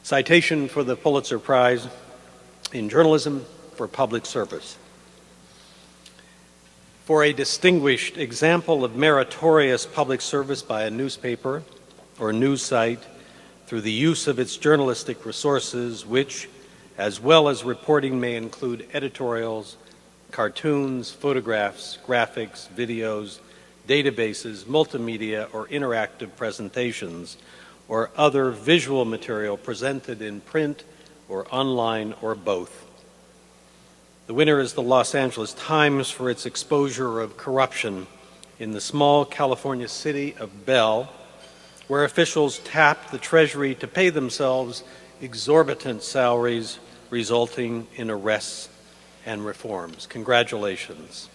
Citation for the Pulitzer Prize in Journalism for Public Service. For a distinguished example of meritorious public service by a newspaper or news site through the use of its journalistic resources, which, as well as reporting, may include editorials, cartoons, photographs, graphics, videos, databases, multimedia, or interactive presentations, or other visual material presented in print or online or both. The winner is the Los Angeles Times for its exposure of corruption in the small California city of Bell, where officials tapped the Treasury to pay themselves exorbitant salaries, resulting in arrests and reforms. Congratulations.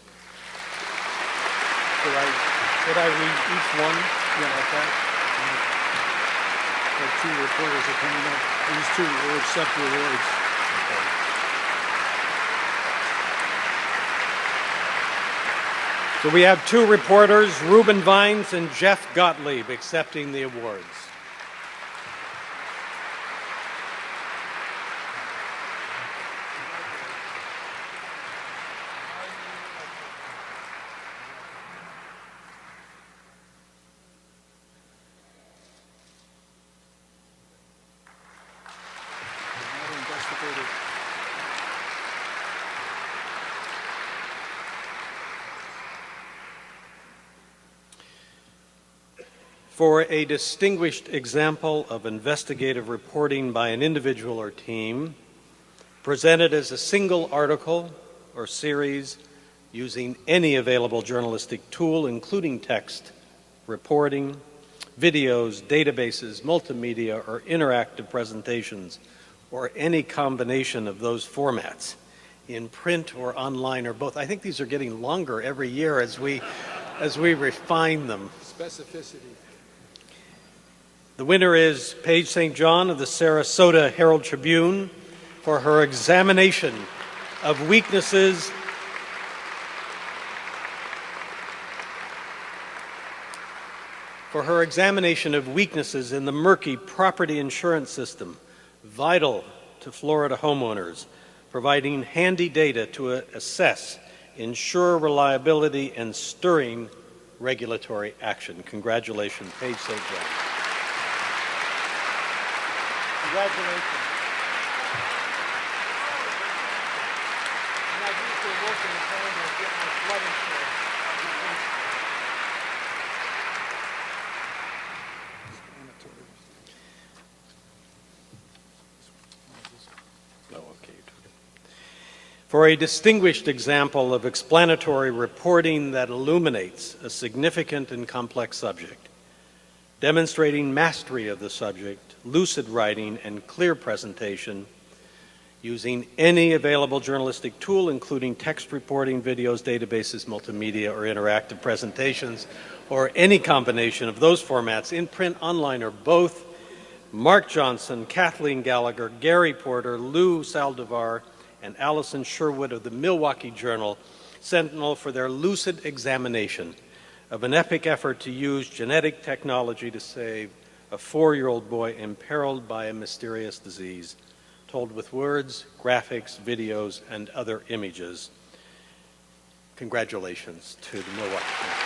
Should I read each one? Yeah. Okay. Our two reporters are coming up. These two will accept the awards. Okay. So we have two reporters, Reuben Vines and Jeff Gottlieb, accepting the awards. For a distinguished example of investigative reporting by an individual or team, presented as a single article or series using any available journalistic tool, including text, reporting, videos, databases, multimedia, or interactive presentations, or any combination of those formats, in print or online or both. I think these are getting longer every year as we refine them. Specificity. The winner is Paige St. John of the Sarasota Herald Tribune for her examination of weaknesses in the murky property insurance system, vital to Florida homeowners, providing handy data to assess insurer reliability and stirring regulatory action. Congratulations, Paige St. John. Congratulations. And I've used to work in the calendar to get my flood insurance. For a distinguished example of explanatory reporting that illuminates a significant and complex subject, demonstrating mastery of the subject, lucid writing, and clear presentation, using any available journalistic tool, including text reporting, videos, databases, multimedia, or interactive presentations, or any combination of those formats in print, online, or both, Mark Johnson, Kathleen Gallagher, Gary Porter, Lou Saldivar, and Allison Sherwood of the Milwaukee Journal Sentinel for their lucid examination of an epic effort to use genetic technology to save a 4-year-old boy imperiled by a mysterious disease, told with words, graphics, videos, and other images. Congratulations to the Milwaukee Journal.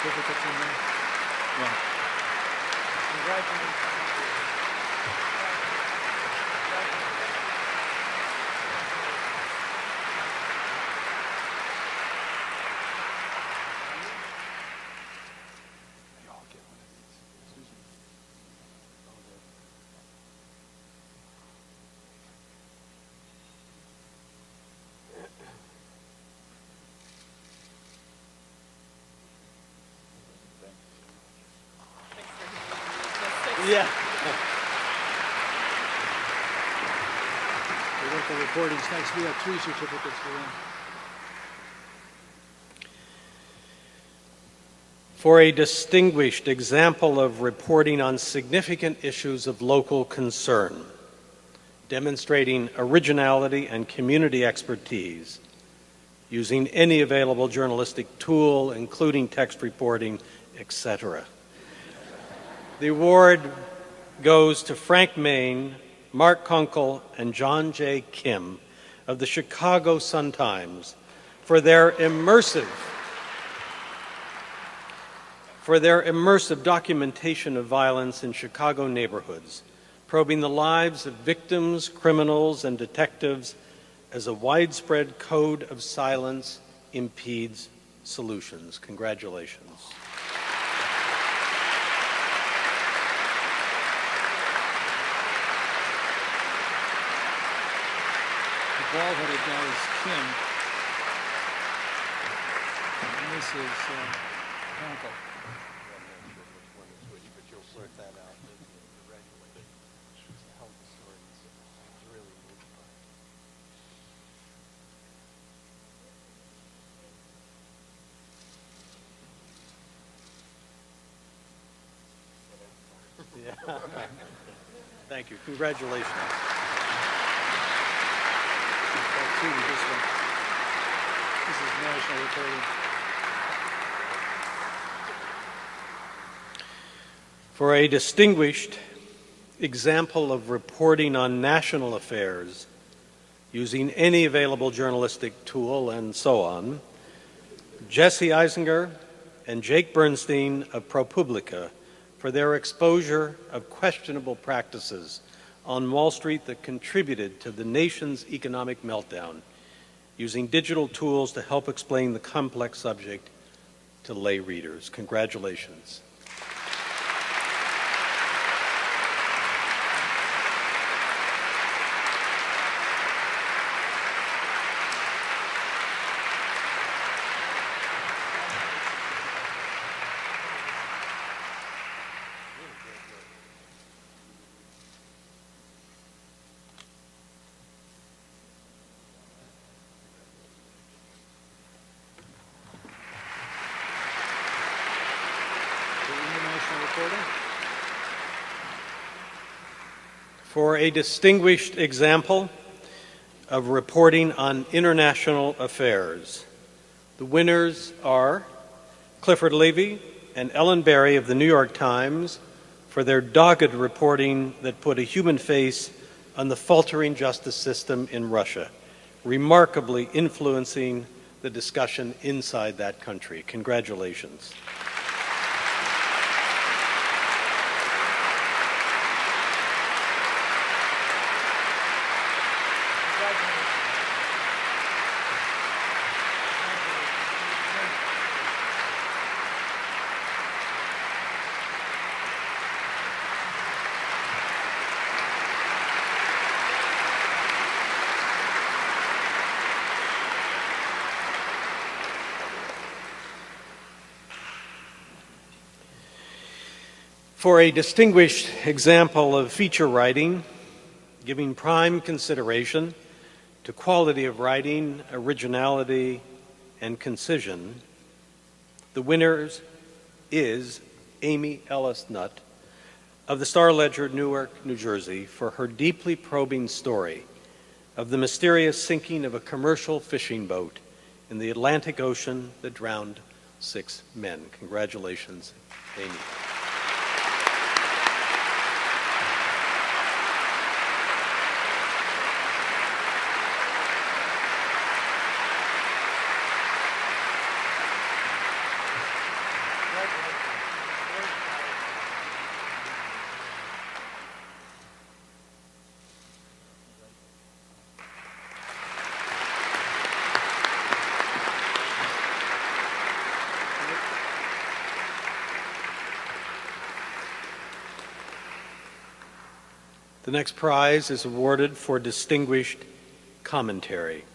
Certificates in there? Yeah. Congratulations. Yeah. We want the recordings next. We have 3 certificates for them. For a distinguished example of reporting on significant issues of local concern, demonstrating originality and community expertise, using any available journalistic tool, including text reporting, etc. The award goes to Frank Main, Mark Kunkel, and John J. Kim of the Chicago Sun-Times for their immersive documentation of violence in Chicago neighborhoods, probing the lives of victims, criminals, and detectives as a widespread code of silence impedes solutions. Congratulations. The bald-headed guy is Kim, and this is Kunkel. Yeah. Thank you. Congratulations. This is national reporting. For a distinguished example of reporting on national affairs using any available journalistic tool and so on, Jesse Eisinger and Jake Bernstein of ProPublica for their exposure of questionable practices on Wall Street that contributed to the nation's economic meltdown, using digital tools to help explain the complex subject to lay readers. Congratulations. For a distinguished example of reporting on international affairs, the winners are Clifford Levy and Ellen Berry of the New York Times for their dogged reporting that put a human face on the faltering justice system in Russia, remarkably influencing the discussion inside that country. Congratulations. For a distinguished example of feature writing, giving prime consideration to quality of writing, originality, and concision, the winner is Amy Ellis Nutt of the Star-Ledger, Newark, New Jersey, for her deeply probing story of the mysterious sinking of a commercial fishing boat in the Atlantic Ocean that drowned 6 men. Congratulations, Amy. The next prize is awarded for distinguished commentary,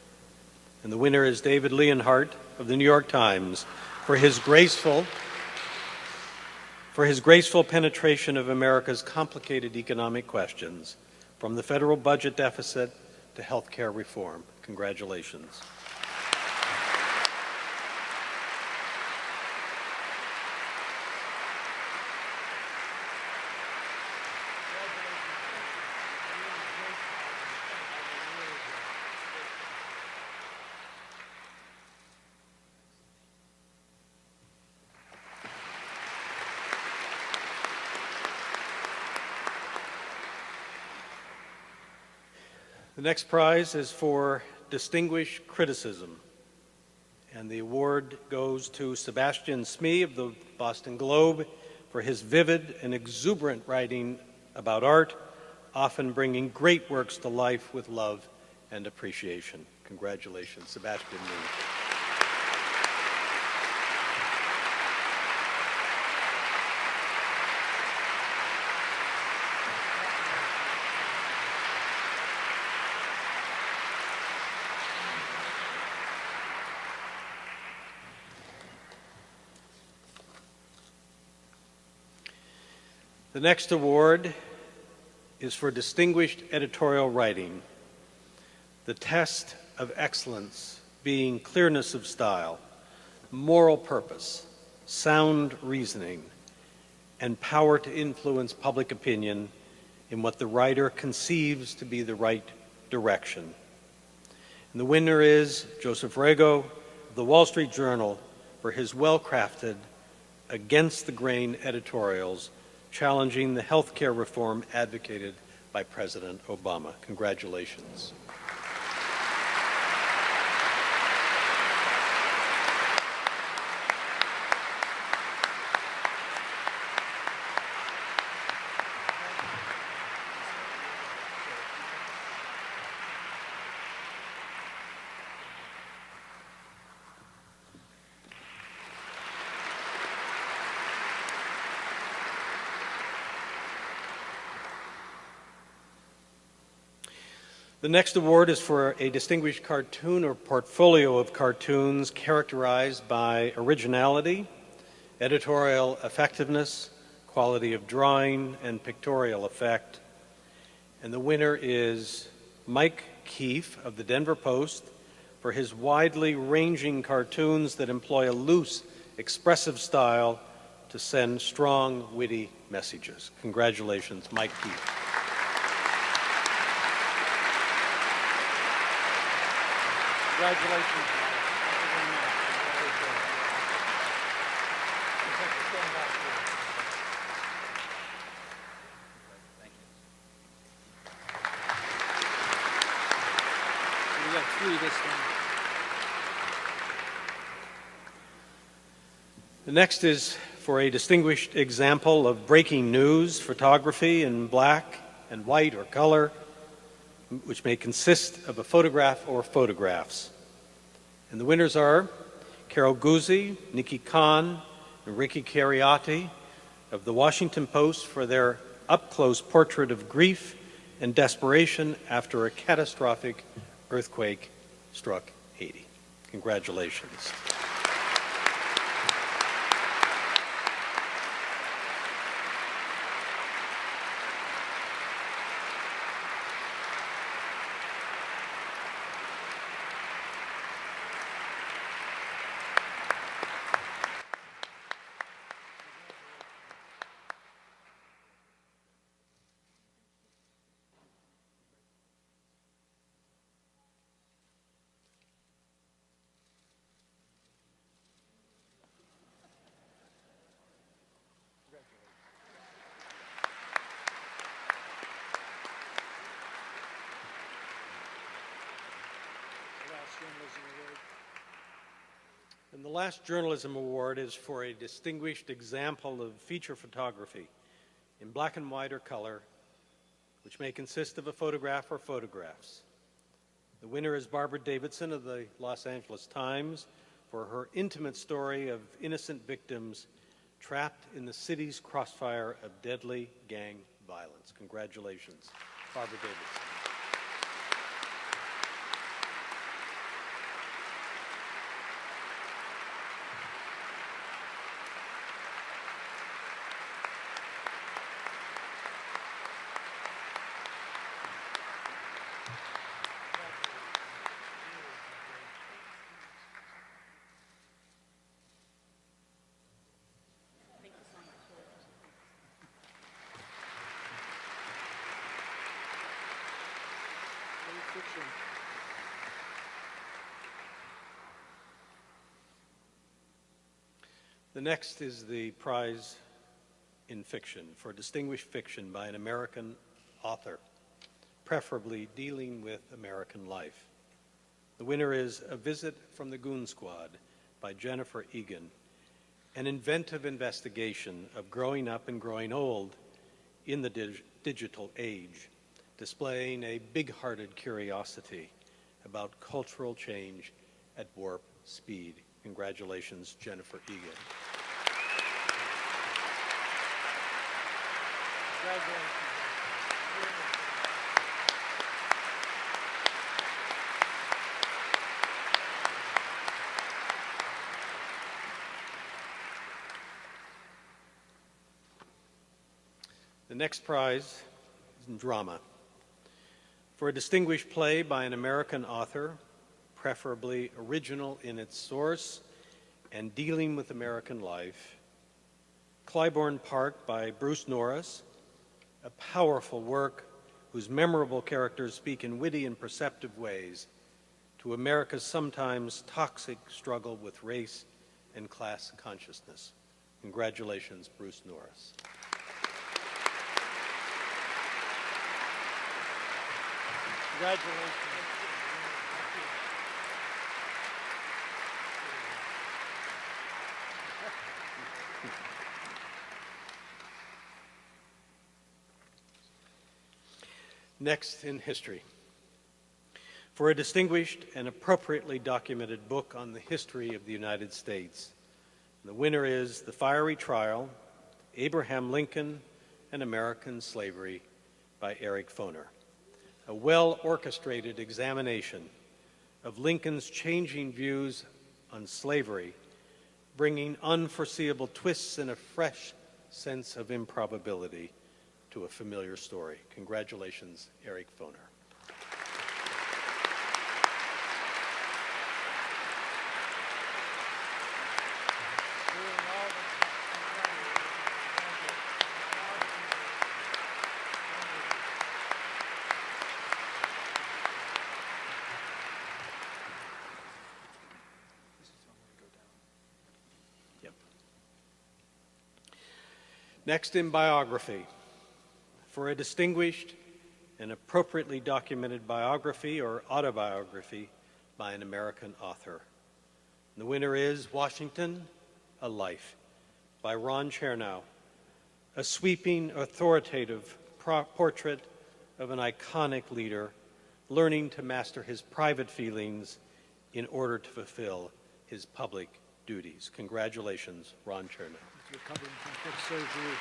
and the winner is David Leonhardt of the New York Times for his graceful penetration of America's complicated economic questions, from the federal budget deficit to health care reform. Congratulations. The next prize is for distinguished criticism, and the award goes to Sebastian Smee of the Boston Globe for his vivid and exuberant writing about art, often bringing great works to life with love and appreciation. Congratulations, Sebastian Smee. The next award is for distinguished editorial writing, the test of excellence being clearness of style, moral purpose, sound reasoning, and power to influence public opinion in what the writer conceives to be the right direction. And the winner is Joseph Rego of the Wall Street Journal for his well-crafted, against-the-grain editorials challenging the health care reform advocated by President Obama. Congratulations. The next award is for a distinguished cartoon or portfolio of cartoons characterized by originality, editorial effectiveness, quality of drawing, and pictorial effect. And the winner is Mike Keefe of the Denver Post for his widely ranging cartoons that employ a loose, expressive style to send strong, witty messages. Congratulations, Mike Keefe. Congratulations. Thank you. We got 3 this time. The next is for a distinguished example of breaking news photography in black and white or color, which may consist of a photograph or photographs. And the winners are Carol Guzzi, Nikki Kahn, and Ricky Cariotti of the Washington Post for their up-close portrait of grief and desperation after a catastrophic earthquake struck Haiti. Congratulations. And the last journalism award is for a distinguished example of feature photography in black and white or color, which may consist of a photograph or photographs. The winner is Barbara Davidson of the Los Angeles Times for her intimate story of innocent victims trapped in the city's crossfire of deadly gang violence. Congratulations, Barbara Davidson. Fiction. The next is the prize in fiction for distinguished fiction by an American author. preferably dealing with American life. The winner is A Visit from the Goon Squad by Jennifer Egan, an inventive investigation of growing up and growing old in the digital age, displaying a big-hearted curiosity about cultural change at warp speed. Congratulations, Jennifer Egan. Congratulations. The next prize is in drama. For a distinguished play by an American author, preferably original in its source and dealing with American life, Clybourne Park by Bruce Norris, a powerful work whose memorable characters speak in witty and perceptive ways to America's sometimes toxic struggle with race and class consciousness. Congratulations, Bruce Norris. Congratulations. Next in history. For a distinguished and appropriately documented book on the history of the United States, the winner is The Fiery Trial, Abraham Lincoln and American Slavery by Eric Foner. A well-orchestrated examination of Lincoln's changing views on slavery, bringing unforeseeable twists and a fresh sense of improbability to a familiar story. Congratulations, Eric Foner. Next in biography. For a distinguished and appropriately documented biography or autobiography by an American author. The winner is Washington, A Life by Ron Chernow, a sweeping, authoritative portrait of an iconic leader learning to master his private feelings in order to fulfill his public duties. Congratulations, Ron Chernow. Recovering from hip surgery.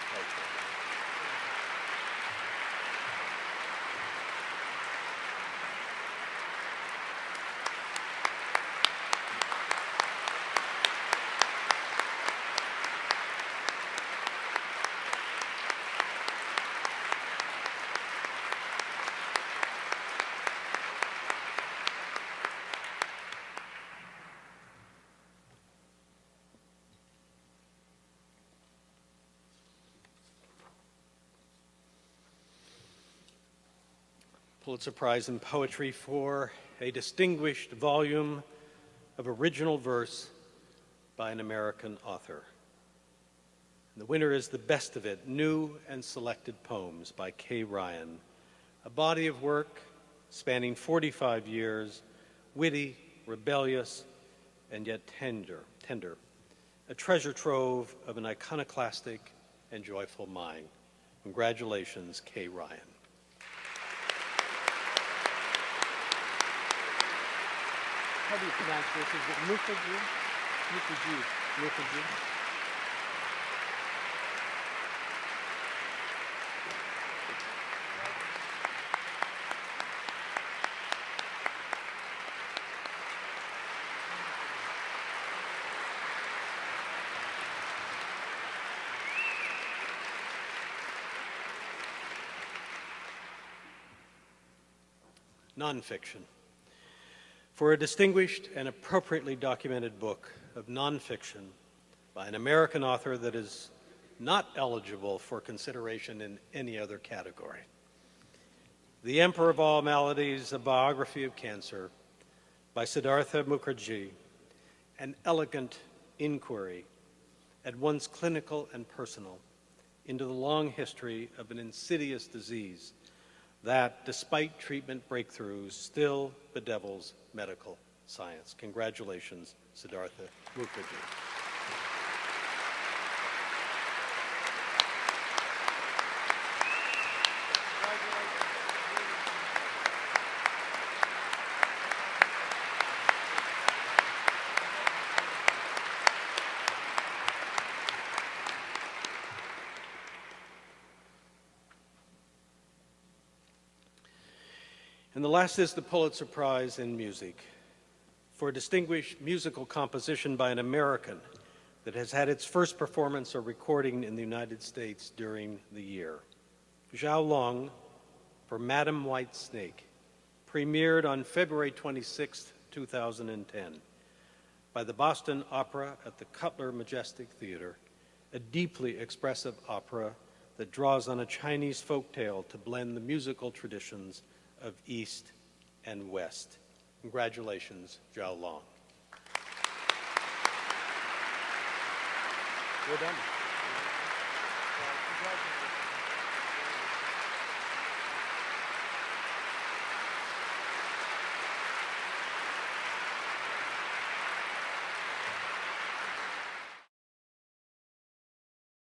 Pulitzer Prize in Poetry for a distinguished volume of original verse by an American author. And the winner is The Best of It, New and Selected Poems by Kay Ryan, a body of work spanning 45 years, witty, rebellious, and yet tender, a treasure trove of an iconoclastic and joyful mind. Congratulations, Kay Ryan. How do you pronounce this? Is it Mukherjee? Mukherjee. Nonfiction. For a distinguished and appropriately documented book of nonfiction by an American author that is not eligible for consideration in any other category. The Emperor of All Maladies, A Biography of Cancer by Siddhartha Mukherjee, an elegant inquiry at once clinical and personal into the long history of an insidious disease that, despite treatment breakthroughs, still bedevils medical science. Congratulations, Siddhartha Mukherjee. And the last is the Pulitzer Prize in Music for a distinguished musical composition by an American that has had its first performance or recording in the United States during the year. Zhao Long for Madam Whitesnake, premiered on February 26, 2010, by the Boston Opera at the Cutler Majestic Theater, a deeply expressive opera that draws on a Chinese folktale to blend the musical traditions of East and West. Congratulations, Zhao Long. We're done.